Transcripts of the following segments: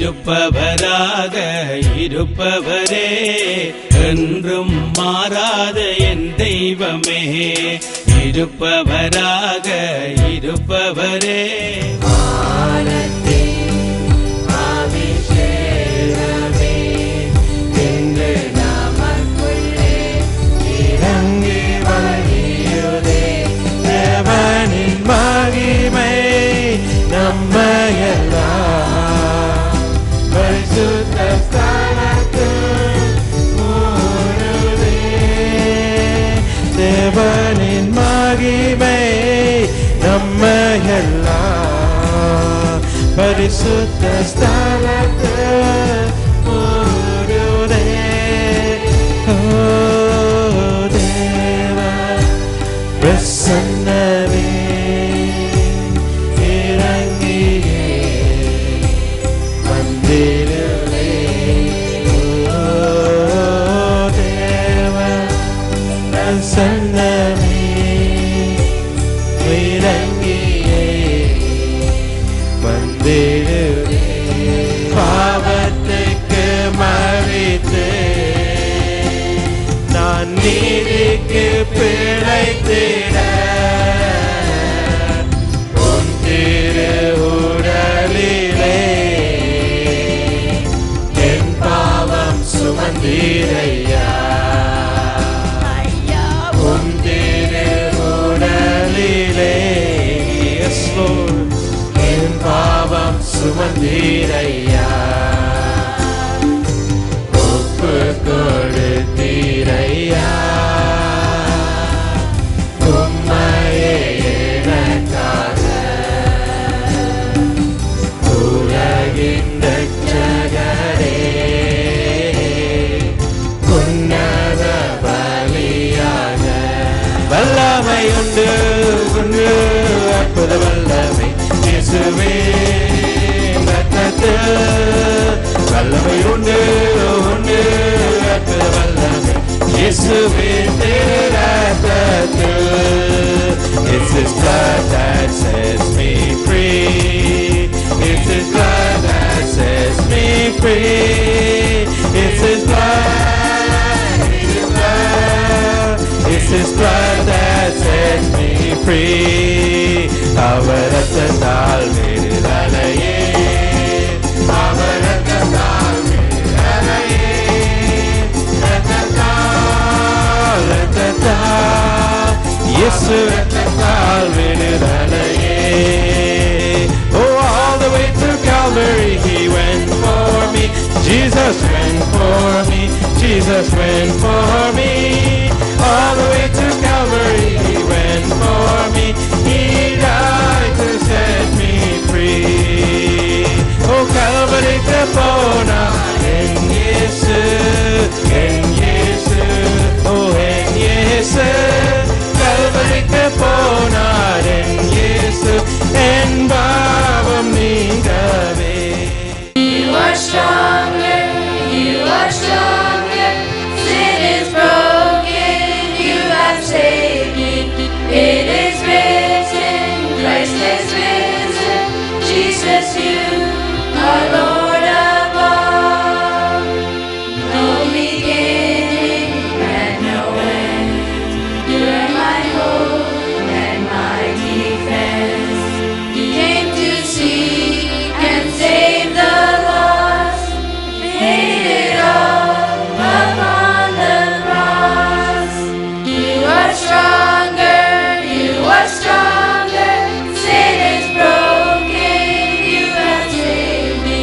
இருப்பவராக இருப்பவரே, என்றும் மாறாத என் தெய்வமே. இருப்பவராக இருப்பவரே, மகிமை நம்மையெல்லாம் பரிசுத்த ஸ்தலத்தில் மூடுதே. தேவனின் மகிமை நம்மையெல்லாம் பரிசுத்த ஸ்தலத்தில் மூடுதே. ஓ தேவ பிரசன்னமே பாவத்துக்கு மறித்து நான் நீதிக்கு பிழைத்திட உன் திரு உடலிலே என் பாவம் சுமந்தீரையா. உன் திரு உடலிலே என் பாவம் சுமந்தீரையா. ஒப்பு கொடுத்தீரையா. உம்மையே எனக்காக உலகின் ரட்சகரே, உன்னத பலியாக வல்லமை உண்டு உண்டு அற்புத வல்லமை இயேசுவே. வல்லமை உண்டு உண்டு அற்புத வல்லமை இயேசுவே. It's His blood that sets me free. It's His blood that sets me free. It's His blood. It's His blood. It's His blood that sets me free. அவர் ரத்தத்தால் விடுதலையே, அவர் ரத்தத்தால் விடுதலையே, ரத்தத்தால் ரத்தத்தால் இயேசு ரத்தத்தால் விடுதலையே. Oh, all the way to Calvary He went for me. Jesus went for me. Jesus went for me. All the way to Calvary He went for me. He died to set me free. Oh, Calvary te pona en Yesu, en Yesu, oh en Yesu. Calvary te pona en Yesu, en pavam ningave. You are stronger, you are stronger. Sin is broken, you have saved me. It is written, Christ is risen. Jesus, you are Lord of all. No beginning and no end. You are my hope and my defense. You came to seek and save the lost. Paid it all upon the cross. You are stronger, you are stronger. Sin is broken, you have saved me.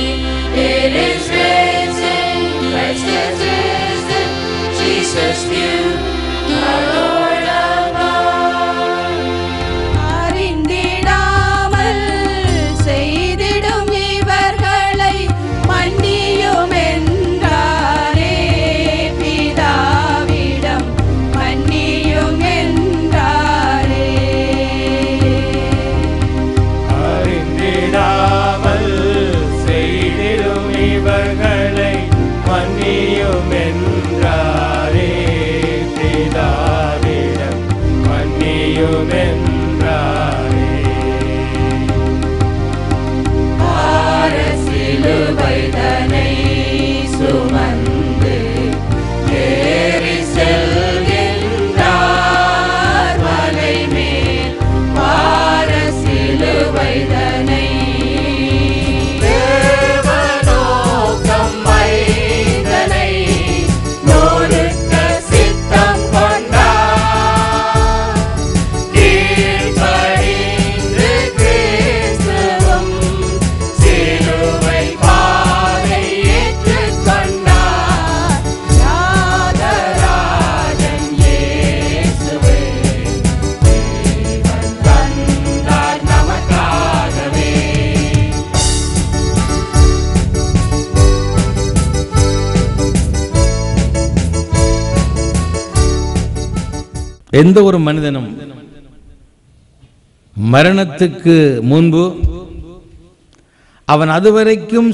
It is written, Christ is risen. Jesus, you are Lord of all. அறிந்திடாமல் செய்திடும் இவர்களை மன்னியும் என்றாரே. பிதாவிடம் மன்னியும் என்றாரே. அறிந்திடாமல் செய்திடும் இவர்களை மன்னியும் என்றாரே. பிதாவிடம் மன்னியும் என்றாரே. பார சிலுவை எந்த ஒரு மனிதனும் மரணத்துக்கு முன்பு அவன் அதுவரைக்கும்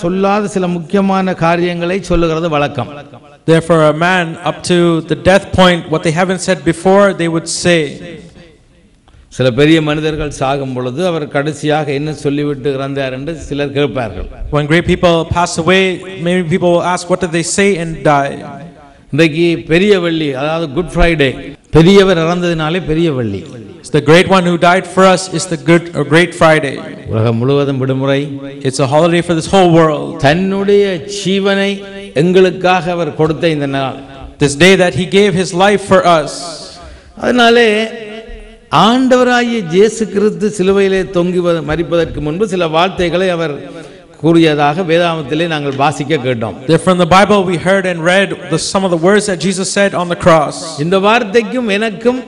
சொல்லாத சில முக்கியமான காரியங்களை சொல்லுகிறது வழக்கம். Therefore, a man up to the death point, what they haven't said before, they would say. சில பெரிய மனிதர்கள் சாகும் பொழுது அவர் கடைசியாக என்ன சொல்லிவிட்டு இறந்தார் என்று சிலர் கேட்பார்கள். When great people pass away, many people will ask, what did they say and die? இன்றைக்கு பெரிய வெள்ளி, அதாவது குட் ஃப்ரைடே, பெரியவர் இறந்ததினாலே பெரிய வெள்ளி. The great one who died for us is the great Friday. உலகம் முழுவதும் விடுமுறை. It's a holiday for this whole world. தன்னுடைய ஜீவனை எங்களுக்காக அவர் கொடுத்த இந்த நாள், This day that he gave his life for us. அதனாலே ஆண்டவராகிய இயேசு கிறிஸ்து சிலுவையிலே தொங்கி மரிப்பதற்கு முன்பு சில வார்த்தைகளை அவர் கூறியதாக வேதாகமத்திலே நாங்கள் வாசிக்க கேட்டோம். Therefore, in the Bible we heard and read some of the words that Jesus said on the cross. இந்த வார்த்தைக்கும் எனக்கும்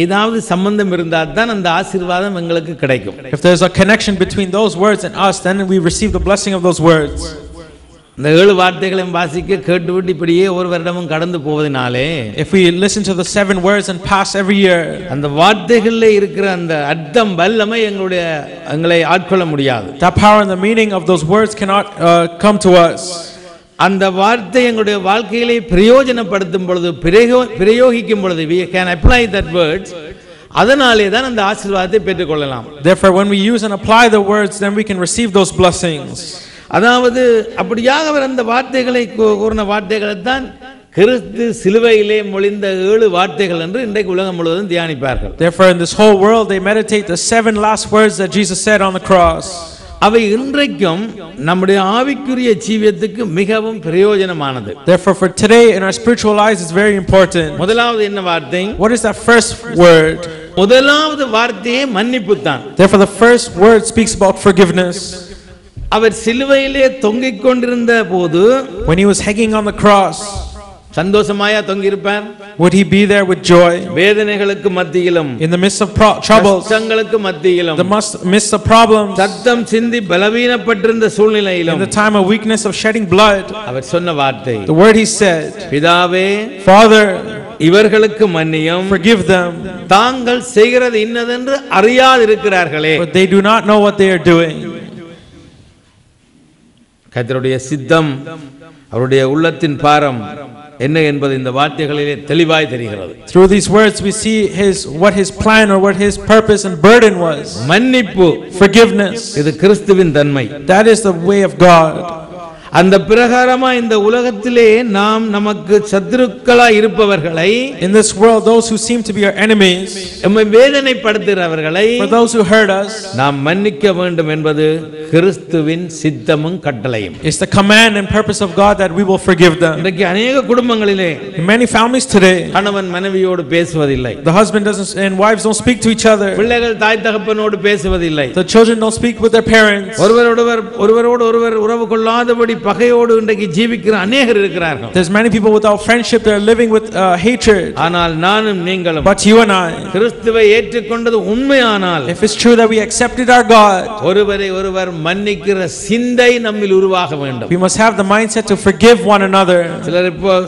ஏதாவது சம்பந்தம் இருந்தால் தான் அந்த ஆசீர்வாதம் எங்களுக்கு கிடைக்கும். If there's a connection between those words and us, then we receive the blessing of those words. இந்த 7 வார்த்தைகளையும் வாசிக்க கேட்டுவிட்டு இப்படியே ஒரு வருடமும் கடந்து போவதனாலே, if we listen to the 7 words and pass every year, அந்த வார்த்தைகளிலே இருக்கிற அந்த அர்த்தம் வல்லமை எங்களை ஆட்கொள்ள முடியாது. That power and the meaning of those words cannot come to us. அந்த வார்த்தை எங்களுடைய வாழ்க்கையிலே பிரயோஜனப்படுத்தும் பொழுது, பிரயோகிக்கும் பொழுது, we can apply that words, அதனாலே தான் அந்த ஆசீர்வாதத்தை பெற்றுக்கொள்ளலாம். Therefore, when we use and apply the words, then we can receive those blessings. அதாவது அப்படியாக அவர் அந்த வார்த்தைகளை கூறின வார்த்தைகளை தான் கிறிஸ்து சிலுவையிலே மொழிந்த 7 வார்த்தைகள் என்று இன்றைக்கு உலகம் முழுவதும் தியானிப்பார்கள். Therefore, in this whole world they meditate the 7 last words that Jesus said on the cross. அவை இன்றைக்கும் நம்முடைய ஆவிக்குரிய ஜீவியத்துக்கு மிகவும் பிரயோஜனமானது. Therefore, for today in our spiritual lives it's very important. முதலாவது என்ன வார்த்தை? What is that first word? முதலாவது வார்த்தையே மன்னிப்பு தான். Therefore, the first word speaks about forgiveness. அவர் சிலுவையிலே தொங்கிக் கொண்டிருந்த போது, when he was hanging on the cross, சந்தோஷமாயா தொங்கி இருப்பார்? would he be there with joy? வேதனைகளுக்கு மத்தியிலும், in the midst of troubles, கஷ்டங்களுக்கு மத்தியிலும், the midst of problems, ரத்தம் சிந்தி பலவீனப்பட்டிருந்த சூழ்நிலையிலும், in the time of weakness of shedding blood, அவர் சொன்ன வார்த்தை, the word he said, பிதாவே, Father, இவர்களுக்கு மன்னியும், forgive them, தாங்கள் செய்கிறது இன்னதென்று அறியாதிருக்கிறார்களே. but they do not know what they are doing. கர்த்தருடைய சித்தம், அவருடைய உள்ளத்தின் பாரம் என்ன என்பது இந்த வார்த்தைகளிலே தெளிவாய் தெரிகிறது. Through these words we see what his plan or what his purpose and burden was. மன்னிப்பு, forgiveness, இது கிறிஸ்துவின் தன்மை. that is the way of God. அந்த பிரகாரமா இந்த உலகத்திலே நாம் நமக்கு சத்துருக்களாய் இருப்பவர்களை, in this world those who seem to be our enemies, நம்மை வேதனைப்படுத்துகிறவர்களை, for those who hurt us, நாம் மன்னிக்க வேண்டும் என்பது கிறிஸ்துவின் சித்தமும் கட்டளையும். it's the command and purpose of God that we will forgive them. இன்றைக்கு अनेक குடும்பங்களிலே, in many families today, கணவன் மனைவியோடு பேசுவதில்லை, the husband doesn't and wives don't speak to each other, பிள்ளைகள் தாய் தகப்பனோடு பேசுவதில்லை, the children don't speak with their parents, ஒருவரோடு ஒருவர் உறவு கொள்ளாதபடி பகையோடு இன்றைக்கு ஜீவிக்கிற अनेகர் இருக்கிறார்கள். there's many people without friendship, they're living with hatred. ஆனால் நானும் நீங்களும், but you and I, கிறிஸ்துவை ஏற்றுக்கொண்டது உண்மையானால், if it's true that we accepted our God, ஒருவரை ஒருவர் மன்னிக்கிற சிந்தை நம்மில் உருவாக வேண்டும். we must have the mindset to forgive one another.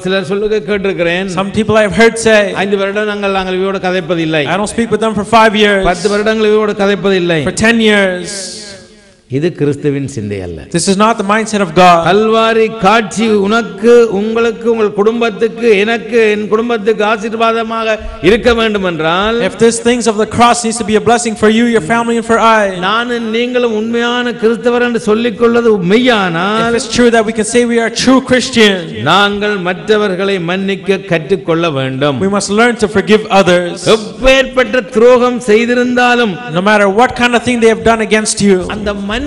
சிலர் சொல்லுக கேட்டிருக்கிறேன், some people I've heard say, 5 வருடம் நாங்கள் இவரோட கதைப்பதில்லை, I don't speak with them for 5 years, 10 வருடங்கள் இவரோட கதைப்பதில்லை, for 10 years. இது கிறிஸ்துவின் சிந்தை அல்ல. This is not the mindset of God. Kalvari காட்சி உனக்கு, உங்களுக்கு, உங்கள் குடும்பத்துக்கு, எனக்கு, என் குடும்பத்துக்கு ஆசீர்வாதமாக இருக்க வேண்டும் என்றால், if these things of the cross needs to be a blessing for you, your family and for I, நானும் நீங்களும் உண்மையான கிறிஸ்தவர் என்று சொல்லிக் கொள்வது மெய்யானால், if it's true that we can say we are true Christian, நாங்கள் மற்றவர்களை மன்னிக்க கற்றுக்கொள்ள வேண்டும். we must learn to forgive others. எப்பேற்பட்ட துரோகம் செய்திருந்தாலும், no matter what kind of thing they have done against you, அந்த மன்னிக்கும்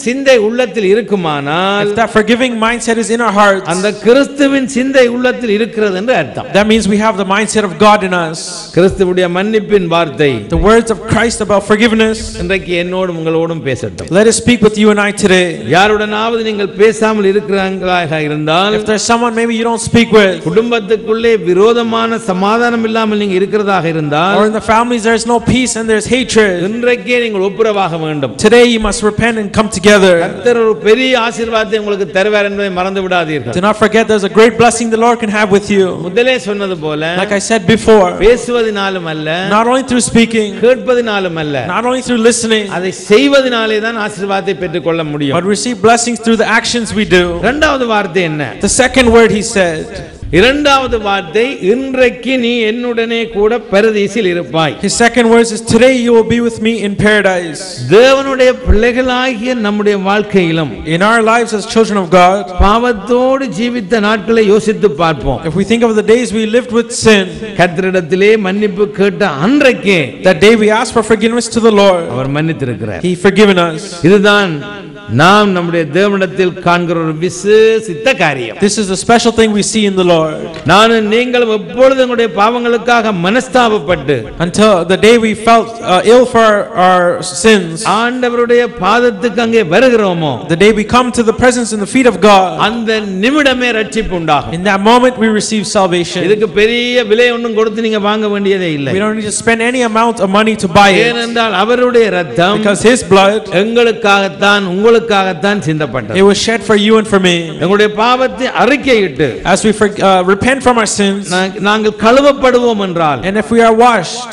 சிந்தை உள்ளத்தில் இருக்குமானால், if that forgiving mindset is in our hearts, அந்த கிறிஸ்துவின் சிந்தை உள்ளத்தில் இருக்கிறது என்று அர்த்தம். that means we have the mindset of God in us. கிறிஸ்துவுடைய மன்னிப்பின் வார்த்தை, the words of Christ about forgiveness, இன்றைக்கு என்னோடும் உங்களோடும் பேசட்டும். let us speak with you and I today. யாருடனாவது நீங்கள் பேசாமல் இருக்கிறார்களாக இருந்தால், if there's someone maybe you don't speak with, குடும்பத்துக்குள்ளே விரோதமான சமாதானம் இல்லாமல் நீங்க இருக்கிறதாக இருந்தால், or in the families there's no peace and there's hatred, இன்றைக்கே நீங்கள் ஒப்புரவாக வேண்டும். today you must repent repent and come together. கர்த்தர் ஒரு பெரிய ஆசீர்வாதத்தை உங்களுக்கு தருவார் என்பதை மறந்து விடாதீர்கள். Do not forget there's a great blessing the Lord can have with you. முதலே சொன்னது போல Like I said before, பேசுவதினாலும் அல்ல, not only through speaking, கேட்பதினாலும் அல்ல, not only through listening, அதை செய்வதினாலே தான் ஆசீர்வாதத்தை பெற்றுக்கொள்ள முடியும். but receive blessings through the actions we do. இரண்டாவது வார்த்தை என்ன? The second word he said, இரண்டாவது வார்த்தை, இன்றைக்கு நீ என்னுடனே கூட பரதீசில் இருப்பாய். his second words is, today you will be with me in paradise. தேவனுடைய பிள்ளைகளாகிய நம்முடைய வாழ்க்கையிலும் In our lives as children of God, பாவத்தோடு ஜீவித்த நாட்களை யோசித்து பார்ப்போம். if we think of the days we lived with sin, கர்த்தரிடத்திலே மன்னிப்பு கேட்ட அன்றைக்கே that day we asked for forgiveness to the Lord, our மன்னித்திருக்கிறார். he forgiven us. இதுதான் நாம் நம்முடைய தேவனிடத்தில் காண்கிற ஒரு விசேஷித்த காரியம். This is a special thing we see in the Lord. நானும் நீங்களும் எப்பொழுதும் நம்முடைய பாவங்களுக்காக மனஸ்தாபப்பட்டு Until the day we felt ill for our sins, ஆண்டவருடைய பாதத்துக்கு அங்கே வருகிறோமோ, the day we come to the presence and the feet of God, அந்த நிமிடமே ரட்சிப்பு உண்டாகும். in that moment we receive salvation. இதுக்கு பெரிய விலை ஒன்றும் கொடுத்து நீங்க வாங்க வேண்டியதே இல்லை. We don't need to spend any amount of money to buy it, ஏனென்றால் அவருடைய இரத்தம் because his blood, எங்களுக்காகத்தான் உங்களுக்காகத்தான் சிந்தப்பட்டது. it was shed for you and for me. எங்களுடைய பாவத்தை அறிக்கையிட்டு As we repent from our sins, நாங்கள் கழுவப்படுவோம் என்றால், and if we are washed,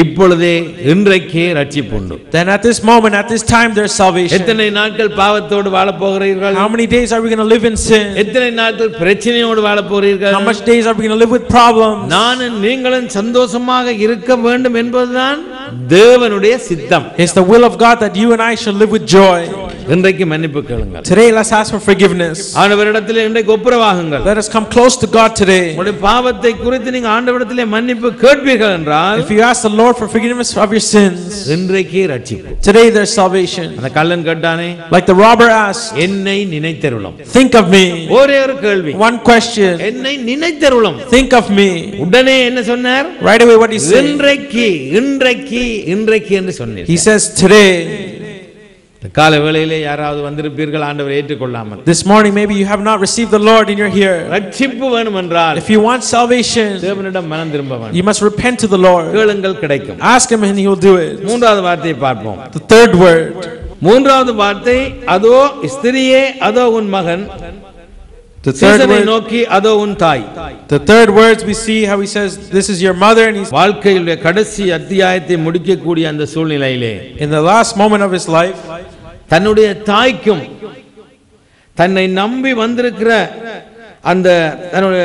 இப்பொழுதே இன்றைக்கே ரட்சிப்பு உண்டு. then at this moment, at this time, there's salvation. எத்தனை நாட்கள் பாவத்தோடு வாழப் போகிறீர்கள்? How many days are we going to live in sin? எத்தனை நாட்கள் பிரச்சனையோடு வாழப் போகிறீர்கள்? How much days are we going to live with problems? நானும் நீங்களும் சந்தோஷமாக இருக்க வேண்டும் என்பதுதான் தேவனுடைய சித்தம். It's the will of God that you and I should live with joy. இன்றைக்கு மன்னிப்பு கேளுங்கள். Today, let's ask for forgiveness. ஆண்டவரிடத்திலே இன்றைக்கு ஒப்புரவாகுங்கள். Let us come close to God today. உங்களுடைய பாவத்தை குறித்து நீங்க ஆண்டவரிடத்திலே மன்னிப்பு கேட்பீர்கள் என்றால், If you ask the Lord for forgiveness of your sins, இன்றைக்கே ரட்சிப்பு. today there's salvation. அந்த கள்ளன் கேட்டானே, Like the robber asked, என்னை நினைத்தருளும். think of me. ஒரே ஒரு கேள்வி, One question, என்னை நினைத்தருளும். think of me. உடனே என்ன சொன்னார்? Right away what he said, இன்றைக்கு இன்றைக்கு இன்றைக்கு என்று சொன்னார். he says today. கால வேளையிலே யாராவது வந்திருப்பீர்கள் ஆண்டவரை ஏற்றுக்கொள்ளாமல். This morning maybe you have not received the Lord and you're here. ரட்சிப்பு வேணும் என்றால், If you want salvation, தேவனிடம் மனம் திரும்ப வேண்டும். you must repent to the Lord. கேளுங்கள் கிடைக்கும். Ask him and he will do it. மூன்றாவது வார்த்தையை பார்ப்போம். The third word, மூன்றாவது வார்த்தை, அதோ ஸ்திரியே அதோ உன் மகன், the third சீசனை word, நோக்கி அதோ உன் தாய். the third words we see how he says this is your mother, and he's வாழ்க்கையிலுடைய கடைசி அத்தியாயத்தை முடிக்கக்கூடிய அந்த சூழ்நிலையிலே in the last moment of his life, தன்னுடைய தாய்க்கும் தன்னை நம்பி வந்திருக்கிற அந்த தன்னுடைய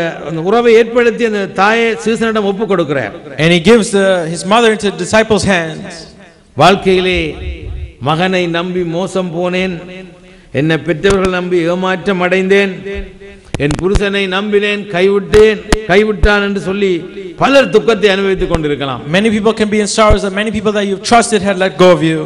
உறவை ஏற்படுத்தி அந்த தாயை சீசனிடம் ஒப்பு கொடுக்கிறார். and he gives his mother into the disciples' hands. வாழ்க்கையிலே மகனை நம்பி மோசம் போனேன், என்னை பெற்றவர்கள் நம்பி ஏமாற்றம் அடைந்தேன், என் புருஷனை நம்பினேன் கைவிட்டான் என்று சொல்லி பலர் துக்கத்தை அனுபவித்துக் கொண்டிருக்கலாம். Many people can be in sorrows that many people that you've trusted had let go of you.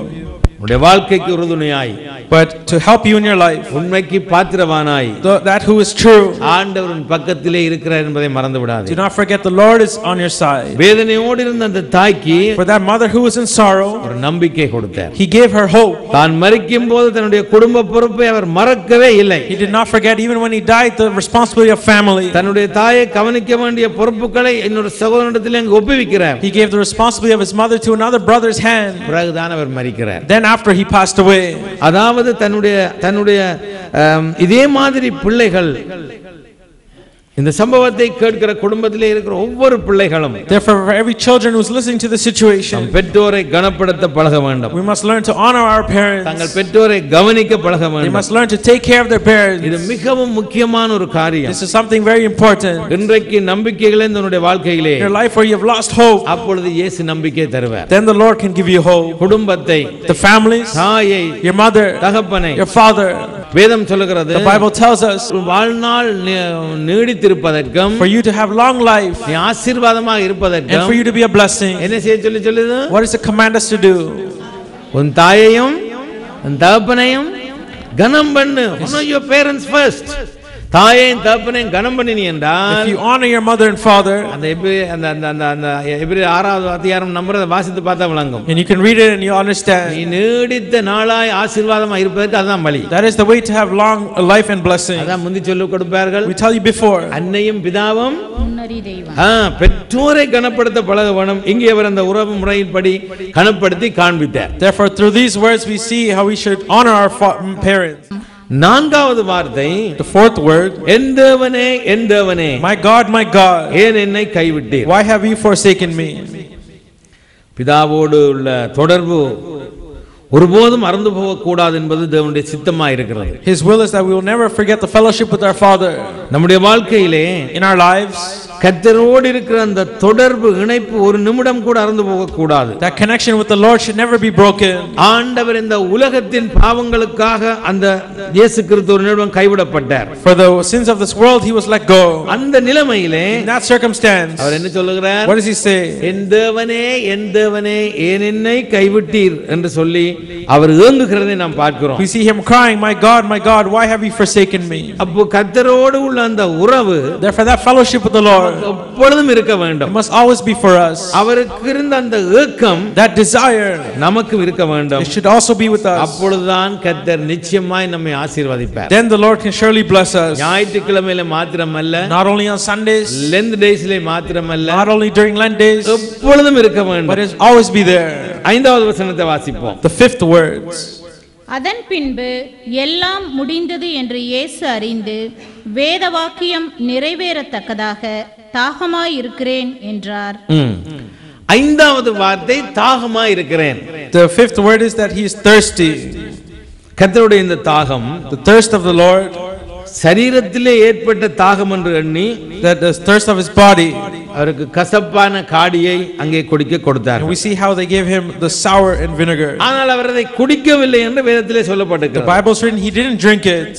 உன்னுடைய வாழ்க்கைக்கு உறுதுணையாய், But to help you in your life, உண்மைக்கு பாத்திரவானாய் that who is true, ஆண்டவரின் பக்கத்திலே இருக்கிறார் என்பதை மறந்து விடாதே. do not forget the Lord is on your side. வேதனையோடு இருந்த அந்த தாய்க்கு For that mother who was in sorrow, ஒரு நம்பிக்கை கொடுத்தார். he gave her hope. தான் மரிக்கும் போது தன்னுடைய குடும்ப பொறுப்பை அவர் மறக்கவே இல்லை. He did not forget even when he died the responsibility of family. தன்னுடைய தாயை கவனிக்க வேண்டிய பொறுப்புகளை இன்னொரு சகோதரனிடத்தில் அங்கு ஒப்புவிக்கிறார். He gave the responsibility of his mother to another brother's hand. பிறகுதான் அவர் மரிக்கிறார். Then after he passed away. அதாவது தன்னுடைய இதே மாதிரி பிள்ளைகள், இந்த சம்பவத்தை கேட்கிற குடும்பத்திலே இருக்கிற ஒவ்வொரு பிள்ளைகளும், Therefore for every children who is listening to the situation, பெற்றோரை கனப்படுத்த பழக வேண்டும். we must learn to honor our parents. தங்கள் பெற்றோரை கவனிக்க பழக They வேண்டும். must learn to take care of their parents. இது மிகவும் முக்கியமான ஒரு காரியம். This is something very important. இன்றைக்கு நம்பிக்கைகளே தன்னுடைய வாழ்க்கையிலே, In your life where you have lost hope, அப்பொழுது இயேசு நம்பிக்கை தருவார். then the Lord can give you hope. குடும்பத்தை, The families, தாயை, your mother, தகப்பனை, your father. வேதம் சொல்லுகிறது, The Bible tells us வாழ்நாள் நீடித்திருப்பதற்கும், for you to have long life நீ ஆசீர்வாதமாக and for இருப்பதற்கும் you to be a blessing. என்ன செய்ய சொல்லுது? What does it command us to do? உன் தாயையும் உன் தகப்பனையும் கனம் பண்ணு. Honor your parents first. தாயையும் தகப்பனையும் கனம் பண்ணினி என்றால், if you honor your mother and father, அந்த எபிரேயர் 6வது அதிகாரம் நம்புறத வாசித்து பார்த்தா விளங்கும். and you can read it and you understand, நீ நீடித்த நாளாய் ஆசீர்வாதமா இருப்பதற்கு அதுதான் வழி. that is the way to have long life and blessing. அதான் முந்தி சொல்லி கொடுப்பார்கள், We tell you before, அன்னையும் பிதாவும் முன்னறி தெய்வம். பெற்றோரை கனப்படுத்த பழக வேணும். இங்கே அவர் அந்த உறவு முறையின்படி கனப்படுத்தி காண்பித்தார். therefore through these words we see how we should honor our parents. 4வது வார்த்தை, The 4th word, என் தேவனே என் தேவனே my God, ஏன் என்னை கைவிட்டீர்? why have you forsaken me? பிதாவோடு உள்ள தொடர்பு ஒருபோதும் மறந்து போக கூடாது என்பது தேவனுடைய சித்தமாக இருக்கிறது. His will is that we will never forget the fellowship with our Father. நம்முடைய வாழ்க்கையிலே, in our lives, கர்த்தரோடு இருக்கிற அந்த தொடர்பு இணைப்பு ஒரு நிமிடம் கூட அறந்து போக கூடாது. that connection with the Lord should never be broken. ஆண்டவர் இந்த உலகத்தின் பாவங்களுக்காக அந்த இயேசு கிறிஸ்து ஒரு நிமிடம் கைவிடப்பட்டார். For the sins of this world he was let go. அந்த நிலைமையிலே, In that circumstance, அவர் என்ன சொல்லுகிறார்? what does he say? என் தேவனே ஏன் என்னை கைவிட்டீர் என்று சொல்லி அவர் ஏங்குகிறதை நாம் பார்க்கிறோம். We see him crying, my God, why have you forsaken me? அப்போ கர்த்தரோடு உள்ள அந்த உறவு, Therefore that fellowship with the Lord எப்பொழுதும் இருக்க வேண்டும். it must always be for us. அவருக்கு இருந்த அந்த ஏக்கம் That desire, நமக்கு இருக்க வேண்டும். it should also be with us. அப்பொழுதுதான் கர்த்தர் நிச்சயமாய் நம்மை ஆசீர்வதிப்பார். Then the Lord can surely bless us. ஞாயிற்றுக்கிழமையில மாத்திரமல்ல, Not only on Sundays, length டேஸ்ல மாத்திரமல்ல, not only during Lent days, எப்பொழுதும் இருக்க but வேண்டும். it always be there. 5வது வசனத்தை வாசிப்போம். The 5th words. அதன் பின்பு எல்லாம் முடிந்தது என்று இயேசு அறிந்து வேத வாக்கியம் நிறைவேறத்தக்கதாக தாகமாய் இருக்கிறேன் என்றார். 5வது வார்த்தை தாகமாய் இருக்கிறேன். The 5th word is that he is thirsty. கர்த்தருடைய இந்த தாகம், The thirst of the Lord, சரீரத்திலே ஏற்பட்ட தாகம் என்று எண்ணி, that the thirst of his body. அவருக்கு கசப்பான காடியை அங்கே கொடுத்தார். And we see how they gave him the sour and vinegar. ஆனால் அவர் அதை குடிக்கவில்லை என்று வேதத்திலே The சொல்லப்பட்டிருக்கிறது. Bible is written he didn't drink it.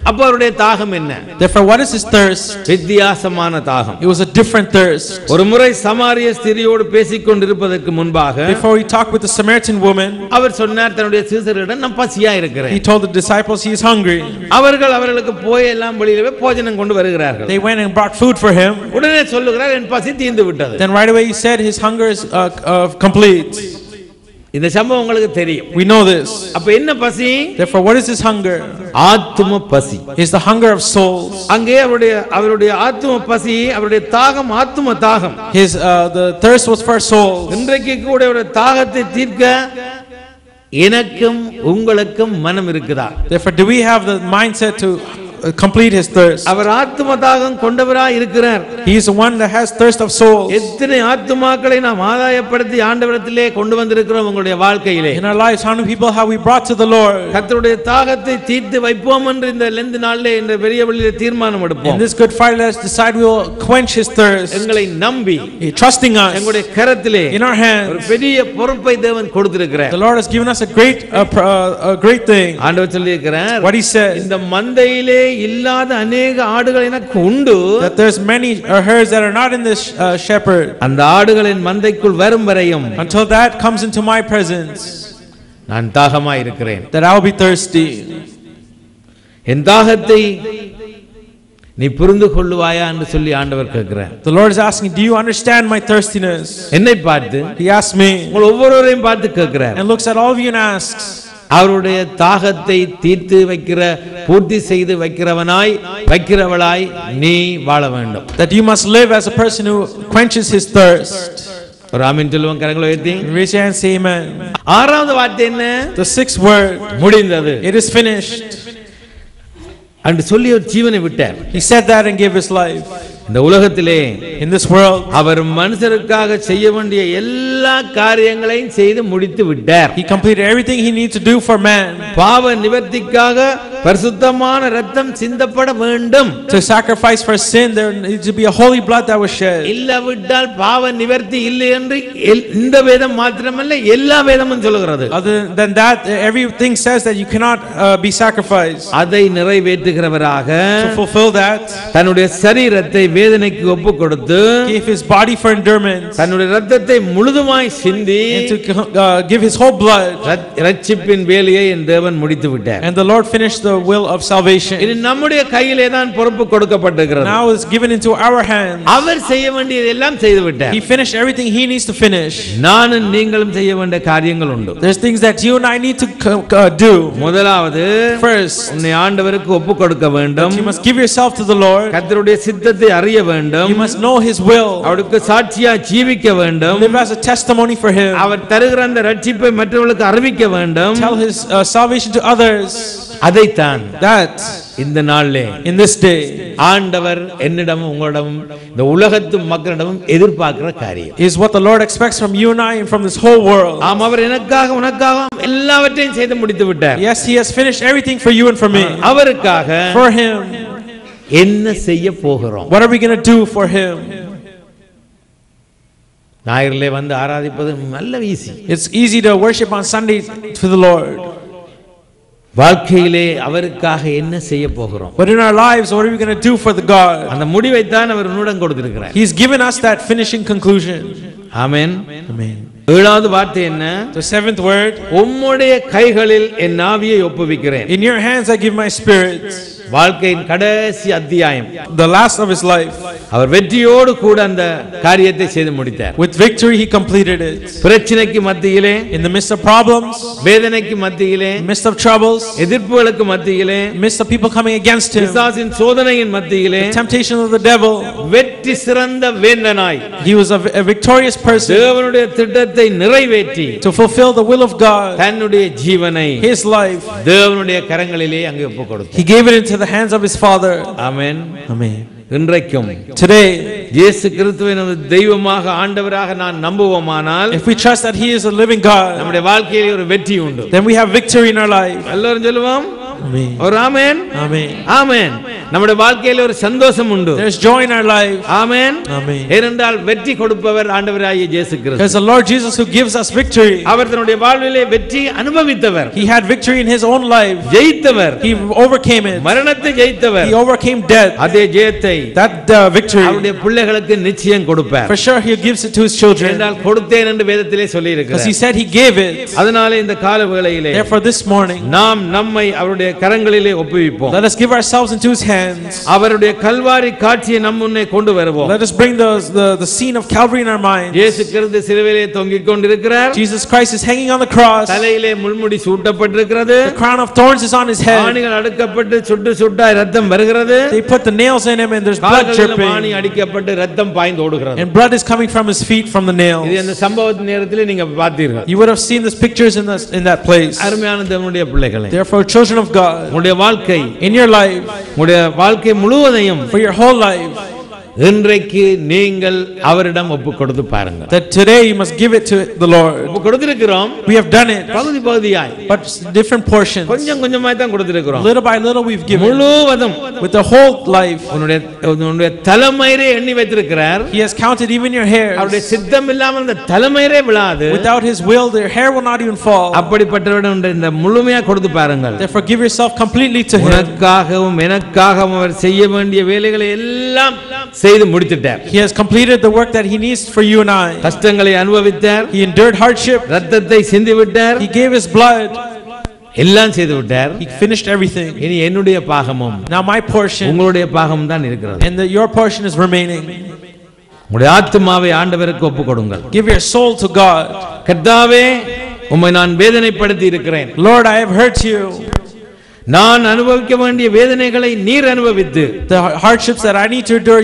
அப்ப அவருடைய தாகம் என்ன? Therefore what is his thirst? வித்தியாசமான தாகம். It was a different thirst. ஒரு முறை சமாரிய ஸ்திரியோடு பேசிக் கொண்டிருப்பதற்கு முன்பாக Before he talked with the Samaritan woman, அவர் சொன்னார் தன்னுடைய சீசரிடம், நான் பசியா இருக்கிறேன். he told the disciples he is hungry. அவர்களுக்கு போய் எல்லாம் வெளியிலே போஜனம் கொண்டு வருகிறார்கள். They went and brought food for him. உடனே சொல்லுகிறார், என் பசி தீர்ந்து விட்டது. Then right away he said his hunger is complete. இந்த சம்பவம் உங்களுக்கு தெரியும். We know this. அப்ப என்ன பசி? Therefore what is his hunger? ஆத்தும பசி. Is the hunger of souls. அங்கே அவருடைய ஆத்தும பசி, அவருடைய தாகம் ஆத்தும தாகம். His the thirst was for souls. இன்றைக்கு கூட அவருடைய தாகத்தை தீர்க்க எனக்கும் உங்களுக்கும் மனம் இருக்குதா? Therefore do we have the mindset to complete his thirst? அவர் ஆத்தும தாகம் கொண்டவராய் இருக்கிறார். He is the one that has thirst of souls. எத்தனை ஆத்துமாக்களை நாம் ஆதாயப்படுத்தி ஆண்டவரிடத்திலே கொண்டு வந்திருக்கிறோம் உங்களுடைய வாழ்க்கையிலே. In our lives, how many people have we brought to the Lord? கர்த்தருடைய தாகத்தை தீர்த்து வைப்போம் என்று இந்த லெந்த் நாளிலே இந்த பெரிய வெளியிலே தீர்மானம் எடுப்போம். In this Good Friday, let's decide we will quench his thirst. எங்களை நம்பி, Trusting us, எங்களுடைய கரத்திலே in our ஒரு hands, பெரிய பொறுப்பை தேவன் கொடுத்திருக்கிறார். the Lord has given us a great thing. ஆண்டவர் சொல்லி இருக்கிறார், What he said, இந்த மந்தையிலே இல்லாத अनेक ஆடுகள் எனக்கு உண்டு. that there's many herds that are not in this shepherd. அந்த ஆடுகளின் மந்தைக்குள் வரும் வரையும் Until that comes into my presence, நான் தாகமாய் இருக்கிறேன். that I will be thirsty. என் தாகத்தை நீ புரிந்து கொள்ளுவாயா என்று சொல்லி ஆண்டவர் கேட்கிறார். The Lord is asking, do you understand my thirstiness? என்னை பார்த்து, He asks me, உங்கள் ஒவ்வொருவரையும் பார்த்து கேட்கிறார். and looks at all of you and asks, அவருடைய தாகத்தை தீர்த்து வைக்கிற, பூர்த்தி செய்து வைக்கிறவளாய் நீ வாழ வேண்டும். that you must live as a person who quenches his thirst. ஒரு ஆமென் சொல்லுவோம், கரங்களை உயர்த்தி. Raise your hand and say amen. 6வது வார்த்தை என்ன? The 6th word, முடிந்தது. it is finished. அன்று சொல்லி ஒரு ஜீவனை விட்டார். He said that and gave his life. இந்த உலகத்திலே, in this world, அவர் மனுஷருக்காக செய்ய வேண்டிய எல்லா காரியங்களையும் செய்து முடித்து விட்டார். he completed everything he needs to do for man. பாவ நிவர்த்திக்காக பரிசுத்தமான இரத்தம் சிந்தப்பட வேண்டும். To sacrifice for sin, there needs to be a holy blood that was shed. இல்லாவிட்டால் பாவ நிவர்த்தி இல்லை என்று இந்த வேதம் மாத்திரமல்ல எல்லா வேதமும் சொல்கிறது. Other than that, everything says that you cannot be sacrificed. அதை நிறைவேற்றுகிறவராக, To fulfill that, தன்னுடைய சரீரத்தை வேதனைக்கு ஒப்பு கொடுத்து, gave his body for endurance, தன்னுடைய இரத்தத்தை முழுதுமாய் சிந்தி, and to give his whole blood. இரட்சிப்பின் வேலையை என் தேவன் முடித்து விட்டார். And the Lord finished the will of salvation. இது நம்முடைய கையிலே தான் பொறுப்பு கொடுக்கப்பட்டிருக்கிறது. Now it's given into our hands. அவர் செய்ய வேண்டியதெல்லாம் செய்து விட்டார். He finished everything he needs to finish. நானும் நீங்களும் செய்ய வேண்டிய காரியங்கள் உண்டு. There's things that you and I need to do. முதலாவது, First, உன்னை ஆண்டவருக்கு ஒப்பு கொடுக்க வேண்டும். you must give yourself to the Lord. கர்த்தருடைய சித்தத்தை அறிய வேண்டும். You must know his will. அவருக்கு சாட்சியா ஜீவிக்க வேண்டும். Live as a testimony for him. அவர் தருகிற அந்த ரட்சிப்பை மற்றவர்களுக்கு அறிவிக்க வேண்டும். Tell his salvation to others. அதைத்தான் That இந்த நாளிலே, in this day, ஆண்டவர் என்னிடமும் உங்களிடமும் இந்த உலகத்து மக்களிடமும் எதிர்பார்க்கிற காரியம் is what the Lord expects from you and I and from this whole world. ஆம், அவர் எனக்காக உனக்காக எல்லாவற்றையும் செய்து முடித்து விட்டார். Yes, he has finished everything for you and for me. அவருக்காக For him, என்ன செய்ய போகிறோம்? what are we going to do for him? ஞாயிறிலே வந்து ஆராதிப்பது நல்ல easy. It's easy to worship on Sunday to the Lord. வாழ்க்கையிலே அவருக்காக என்ன செய்ய போகிறோம்? But in our lives, what are we going to do for the God? அந்த முடிவை தான் அவர் உன்னிடம் கொடுத்திருக்கிறார். He's given us that finishing conclusion. Amen. Amen. ஏழாவது வார்த்தை என்ன? The seventh word, உம்முடைய கைகளில் என் ஆவியை ஒப்புவிக்கிறேன். in your hands I give my spirit. வாழ்க்கையின் கடைசி அத்தியாயம். The last of his life. அவர் வெற்றியோடு கூட அந்த காரியத்தை செய்து முடித்தார். With victory he completed it. பிரச்சனைக்கு மத்தியிலே, In the midst of problems, வேதனைக்கு மத்தியிலே, in the midst of troubles, எதிர்ப்புகளுக்கு மத்தியிலே, in the midst of people coming against him, பிசாசின் சோதனையின் மத்தியிலே, the temptation of the devil, வெற்றி சிறந்த வேந்தனாய் he was a victorious person தேவனுடைய திட்டத்தை நிறைவேற்றி to fulfill the will of God. தன்னுடைய ஜீவனை His life, தேவனுடைய கரங்களிலே அங்கே ஒப்புக் கொடுத்தார். he gave it into the hands of his Father. Amen. Amen. இன்றைக்கும் Today, இயேசு கிறிஸ்துவை நமது தெய்வமாக ஆண்டவராக நான் நம்புவோமானால் if we trust that he is a living God, நம்முடைய வாழ்க்கையிலே ஒரு வெற்றி உண்டு. then we have victory in our life. எல்லாரும் சொல்லுவோம் Amen. ஒரு ஆமென். Amen. ஆமென். நம்முடைய வாழ்க்கையிலே ஒரு சந்தோஷம் உண்டு. There's joy in our life. Amen. Amen. ஏனென்றால் வெற்றி கொடுப்பவர் ஆண்டவராகிய இயேசு கிறிஸ்து. Because the Lord Jesus who gives us victory, அவர் தன்னுடைய வாழ்விலே வெற்றி அனுபவித்தவர். he had victory in his own life. ஜெயித்தவர். He overcame it. மரணத்தை ஜெயித்தவர். He overcame death. அதே ஜெயத்தை That victory, அவருடைய பிள்ளைகளுக்கு நிச்சயம் கொடுப்பார். for sure he gives it to his children. என்றால் கொடுத்தேன் என்று வேதத்திலே சொல்லி Because he இருக்கிறார். said he gave it. அதனால இந்த கால வேளையிலே Therefore this morning, நாம் நம்மை அவருடைய கரங்களிலே ஒப்புவிப்போம். let us give ourselves into his hands. அவருடைய கல்வாரி காட்சியை நம் முன்னே கொண்டு வருவோம். Let us bring the scene of Calvary in our minds. இயேசு கிறிஸ்து சிலுவையிலே தொங்கிக் கொண்டிருக்கிறார். Jesus Christ is hanging on the cross. தலையிலே முள்முடி சூட்டப்பட்டிருக்கிறது. The crown of thorns is on his head. ஆணிகள் அடுக்கப்பட்டு சுட்டு சுட்டாய் ரத்தம் வருகிறது. They put the nails in him and there's blood கால்களில் ஆணி dripping. அடிக்கப்பட்டு ரத்தம் பாய்ந்து ஓடுகிறது. And blood is coming from his feet from the இது nails. அந்த சம்பவத்தின் நேரத்திலே நீங்க பார்த்தீர்கள். You would have seen these pictures in that place. அருமையான தேவனுடைய பிள்ளைகளே, Therefore, children of God, உங்களுடைய வாழ்க்கை, in your life, உங்களுடைய வாழ்க்கை முழுவதையும் for your whole life, இன்றைக்கு நீங்கள் அவரிடம் ஒப்பு கொடுத்து பாருங்கள். that today you must give it to the Lord. ஒப்பு கொடுத்திருக்கிறோம். We have done it, பகுதி பகுதியாய், but different portions. கொஞ்சம் கொஞ்சமாய் தான் கொடுத்திருக்கிறோம். Little by little we've given. முழுவதும் With the whole life, உன்னுடைய தலைமயிரை எண்ணி வைத்திருக்கிறார். he has counted even your அவருடைய hairs. சித்தம் இல்லாமல் அந்த தலைமயிரே விழாது. Without his will, their hair will not even fall. அப்படிப்பட்டவரிடம் இந்த முழுமையா கொடுத்து பாருங்கள். Therefore, give yourself completely to him. உனக்காகவும் எனக்காகவும் அவர் செய்ய வேண்டிய வேலைகளை எல்லாம் செய்து முடித்துட்டார். He has completed the work that he needs for you and I. கஷ்டங்களை அனுபவித்தார். He endured hardship. ரத்தத்தை சிந்தி விட்டார். He gave his blood. எல்லாம் செய்து விட்டார். He finished everything. இனி என்னுடைய பாகமும் Now my portion உங்களுடைய பாகம் தான் இருக்கிறது. and your portion is remaining. உங்களுடைய ஆத்துமாவை ஆண்டவருக்கு ஒப்பு கொடுங்கள். Give your soul to God. கர்த்தாவே, உம்மை நான் வேதனைப்படுத்தி இருக்கிறேன். Lord, I have hurt you. நான் அனுபவிக்க வேண்டிய வேதனைகளை நீர் அனுபவித்து, The hardships that I need to endure,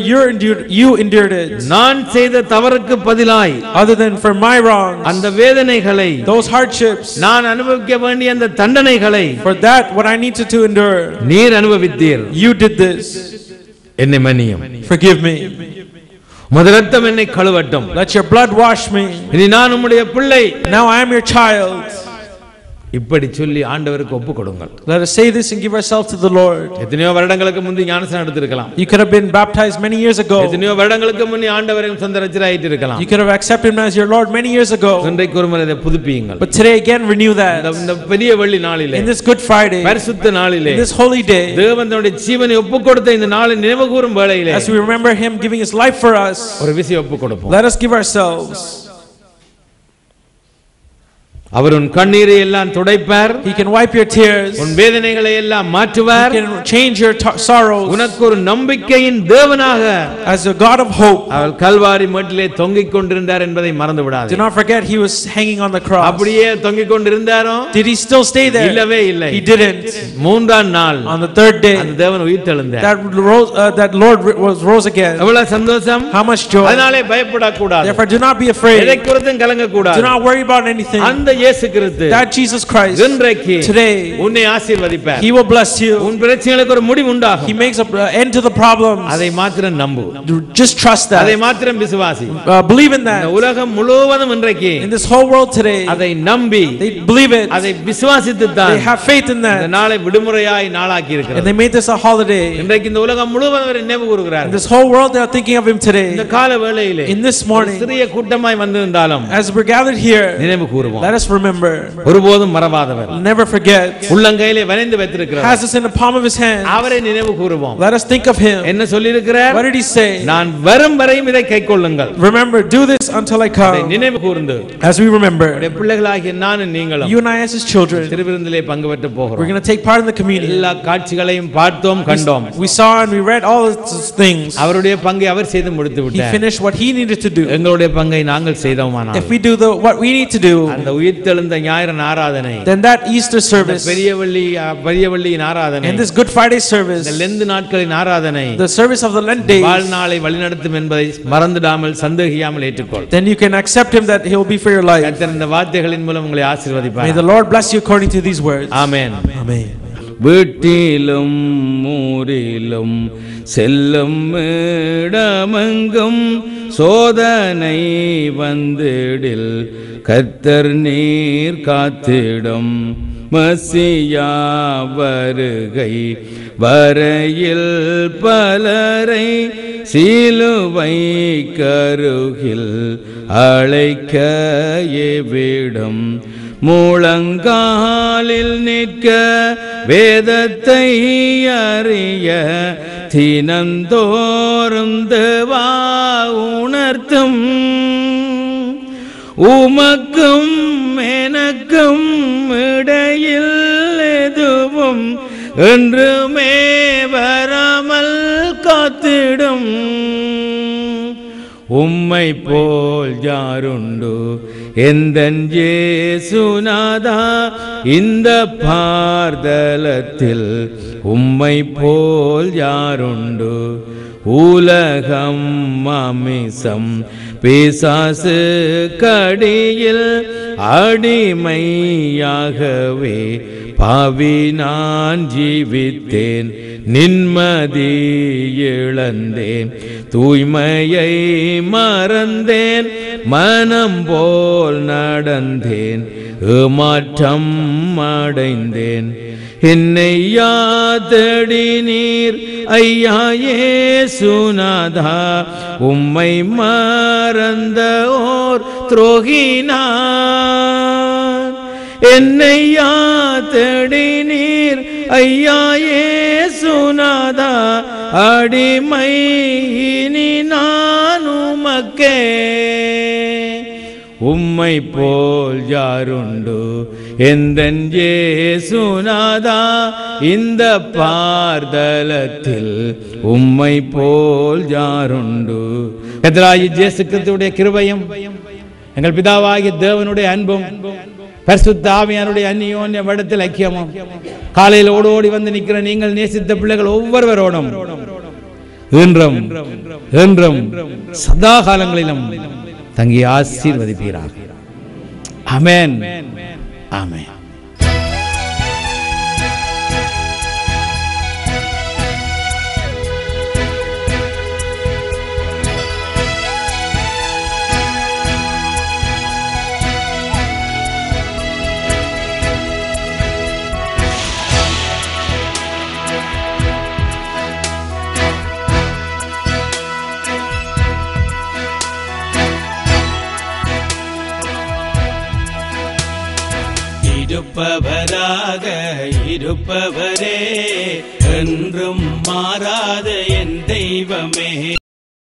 you endured it. நான் செய்த தவறுக்கு பதிலாய் Other than for my wrongs, அந்த வேதனைகளை, those hardships, நான் அனுபவிக்க வேண்டிய அந்த தண்டனைகளை for that what I needed to endure, நீர் அனுபவித்தீர். you did this. என்னை மன்னியும். Forgive me. உமது இரத்தம் என்னை கழுவட்டும். Let your blood wash me. இனி நான் உம்முடைய பிள்ளை. Now I am your child. இப்படி சொல்லி ஆண்டவருக்கு ஒப்பு கொடுங்கள். Let us say this and give ourselves to the Lord. எத்தனையோ வருடங்களுக்கு முந்தி ஞானஸ்நானம் எடுத்திருக்கலாம். You could have been baptized many years ago. எத்தனையோ வருடங்களுக்கு முன்னே ஆண்டவரை சொந்த இரட்சகராயிட்டு இருக்கலாம். You could have accepted him as your Lord many years ago. இன்றைக்கு ஒருமுறை அதை புதுப்பியுங்கள். But today again renew that. இந்த பெரிய வெள்ளி நாளிலே, In this Good Friday, பரிசுத்த நாளிலே, in this holy day, தேவன் தன்னுடைய ஜீவனை ஒப்பு கொடுத்த இந்த நாளை நினைவுகூரும் வேளையிலே, as we remember him giving his life for us, ஒரு விஷயம் ஒப்பு கொடுப்போம். let us give ourselves. அவர் உன் கண்ணீரை எல்லாம் துடைப்பார். He can wipe your tears. உன் வேதனைகளை எல்லாம் மாற்றுவார். He can change your sorrows. உனக்கு ஒரு நம்பிக்கையின் தேவனாக As a God of hope. அவர் கல்வாரி மேட்டிலே தொங்கிக் கொண்டிருந்தார் என்பதை மறந்து விடாதே. Do not forget he was hanging on the cross. அப்படியே தொங்கிக் கொண்டிருந்தாரோ? Did he still stay there? இல்லவே இல்லை. He didn't. மூன்றாம் நாள் On the third day, அந்த தேவன் உயிர்த்தெழுந்தார். that Lord rose again. எவ்வளவு சந்தோஷம். How much joy. அதனாலே பயப்படக்கூடாது. Therefore do not be afraid. எதை குறித்தும் கலங்கக்கூடாது. Do not worry about anything. அந்த இயேசு கிறிஸ்து, That Jesus Christ, இன்றைக்கு today, உன்னை ஆசீர்வதிப்பார். He will bless you. உன் பிரச்சனைகளுக்கு ஒரு முடிவு உண்டாகும். He makes an end to the problems. அதை மாத்திரம் நம்பு. Just trust that. அதை மாத்திரம் விசுவாசி. Believe in that. இந்த உலகம் முழுவதும் இன்றைக்கு In this whole world today, அதை நம்பி, they believe it. அதை விசுவாசித்து தான் They have faith in இந்த that. நாளை விடுமுறையாய் நாளாக்கி And இருக்கிறார். they made this a holiday. இன்றைக்கு இந்த உலகம் முழுவதும் அவர் நினைவு In கூறுகிறார். this whole world they are thinking of Him இந்த today. கால வேளையிலே In this morning, சிறிய கூட்டமாய் வந்திருந்தாலும் as we're gathered here, நினைவு கூறுவோம். let us remember. ஒருபோதும் மறவாதவர், Never forget. உள்ளங்கையிலே வரைந்து வைத்திருக்கிறார். Has us in the palm of His hand. அவரை நினைவு கூறுவோம். Let us think of Him. என்ன சொல்லியிருக்கிறார்? What did He say? நான் வரும் வரையும் இதை கைக்கொள்ளுங்கள். Remember, do this until I அதை come. நினைவு கூர்ந்து As we remember, நம்முடைய பிள்ளைகளாகிய நானும் நீங்களும் you and I as His children, திருவிருந்திலே பங்கு பெற்று we're போகிறோம். going to take part in the communion. எல்லா காட்சிகளையும் பார்த்தோம், கண்டோம். We saw and we read all of these things. அவருடைய பங்கை அவர் செய்து முடித்து He விட்டார். finished what He needed to do. எங்களுடைய பங்கை நாங்கள் செய்தோமானால் If we do what we need to do, அந்த உயிர்த்தெழுந்த ஞாயிறு ஆராதனை, then that Easter service பெரியவள்ளியின் ஆராதனை, and this Good Friday service, இந்த லெந்து நாட்களின் ஆராதனை, the service of the Lent days, வாழ்நாளை வழிநடத்தும் என்பதை மறந்துடாமல் சந்தேகியாமல் ஏற்றுக்கொள். then you can accept Him that He will be for your life. கர்த்தர் இந்த வார்த்தைகளின் மூலம் உங்களை ஆசீர்வதிப்பார். May the Lord bless you according to these words. Amen. Amen. வீட்டிலும் ஊரிலும் செல்லும் இடமெங்கும் சோதனை வந்திடில் கர்த்தர் நீர் காத்திடும். மசியா வருகை வரையில் பலரை சிலுவை கருகில் அழைக்க எவ்விடம் முழங்காலில் நிற்க வேதத்தை அறிய தினந்தோறும் தேவா உணர்த்தும். உமக்கும் எனக்கும் இடையில் எதுவும் என்றுமே வராமல் காத்திடும். உம்மை போல் யாருண்டு எந்தன் இயேசுநாதா, இந்த பார்தலத்தில் உம்மை போல் யாருண்டு. உலகம் மாமிசம் பிசாசு கடியில் அடிமையாகவே பாவி நான் ஜீவித்தேன். நிம்மதி இழந்தேன், தூய்மையை மறந்தேன், மனம் போல் நடந்தேன், ஏமாற்றம் அடைந்தேன். என்னை யாதடி நீர் ஐயா இயேசுநாதா, உம்மை மறந்த ஓர் துரோகினான். என்னை யாதடி நீர் ஐயா இயேசுநாதா, அடிமை இனி நான் உமக்கே. உம்மை போல் யாருண்டு எந்தன் இயேசுநாதா, இந்த பார்தலத்தில் உம்மை போல் யாருண்டு. கர்த்தராகிய இயேசு கிறிஸ்துவுடைய கிருபையும் எங்கள் பிதாவாகிய தேவனுடைய அன்பும் பரிசுத்த ஆவியானுடைய அந்நியோன்ய வடத்தில் ஐக்கியமும் காலையில் ஓடோடி வந்து நிற்கிற நீங்கள் நேசித்த பிள்ளைகள் ஒவ்வொருவரோடும் என்றும் என்றும் சதா காலங்களிலும் தங்கி ஆசீர்வதிப்பீராக. ஆமென். ஆமென். இருப்பவராக இருப்பவரே, என்றும் மாறாத என் தெய்வமே.